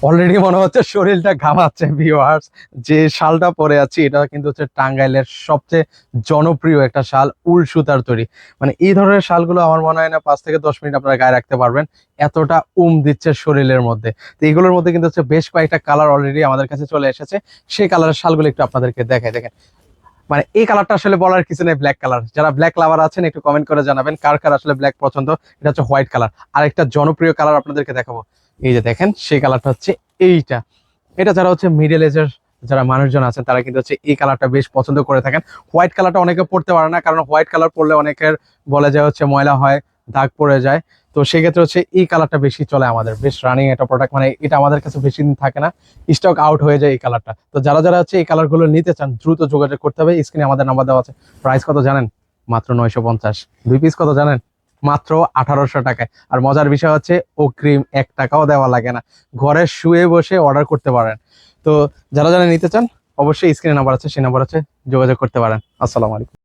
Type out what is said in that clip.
Already মনে হচ্ছে শরীরটা ঘামাচ্ছে ভিউয়ার্স। যে শালটা পরে আছি এটা কিন্তু হচ্ছে টাঙ্গাইলের সবচেয়ে জনপ্রিয় একটা শাল, উল সুতার তৈরি। মানে এই ধরনের শালগুলো আমার মনে হয় না 5 থেকে 10 মিনিট আপনারা গায়ে রাখতে পারবেন, এতটা দিচ্ছে শরীরের মধ্যে। তো এগুলোর মধ্যে কিন্তু হচ্ছে বেশ কয়েকটা কালার অলরেডি আমাদের কাছে চলে এসেছে। সেই কালারের শালগুলো একটু আপনাদেরকে দেখাই। দেখেন, মানে এই কালারটা আসলে বলার কিছু নেই, ব্ল্যাক কালার। যারা ব্ল্যাক লাভার আছেন একটু কমেন্ট করে জানাবেন কার কার আসলে ব্ল্যাক পছন্দ। এটা হচ্ছে হোয়াইট কালার। আর একটা জনপ্রিয় কালার আপনাদেরকে দেখাবো, এই যে দেখেন সেই কালারটা হচ্ছে এইটা। এটা যারা হচ্ছে মিডল এজের যারা মানুষজন আছেন তারা কিন্তু হচ্ছে এই কালারটা বেশ পছন্দ করে থাকেন। হোয়াইট কালারটা অনেকে পড়তে পারে না, কারণ হোয়াইট কালার পরলে অনেকের বলে যায় হচ্ছে ময়লা হয়, দাগ পড়ে যায়। তো সেক্ষেত্রে হচ্ছে এই কালারটা বেশি চলে আমাদের, বেশ রানিং একটা প্রোডাক্ট। মানে এটা আমাদের কাছে বেশি দিন থাকে না, স্টক আউট হয়ে যায় এই কালারটা। তো যারা যারা হচ্ছে এই কালারগুলো নিতে চান দ্রুত যোগাযোগ করতে হবে, স্ক্রিনে আমাদের নাম্বার দেওয়া আছে। প্রাইস কত জানেন? মাত্র 950। 2 পিস কত জানেন? মাত্র 1800 টাকায়। আর মজার বিষয় হচ্ছে অগ্রিম 1 টাকাও দেওয়া লাগে না, ঘরে শুয়ে বসে অর্ডার করতে পারেন। তো যারা যারা নিতে চান অবশ্যই স্ক্রিনে নাম্বার আছে, সেই নাম্বার আছে, যোগাযোগ করতে পারেন। আসসালামু আলাইকুম।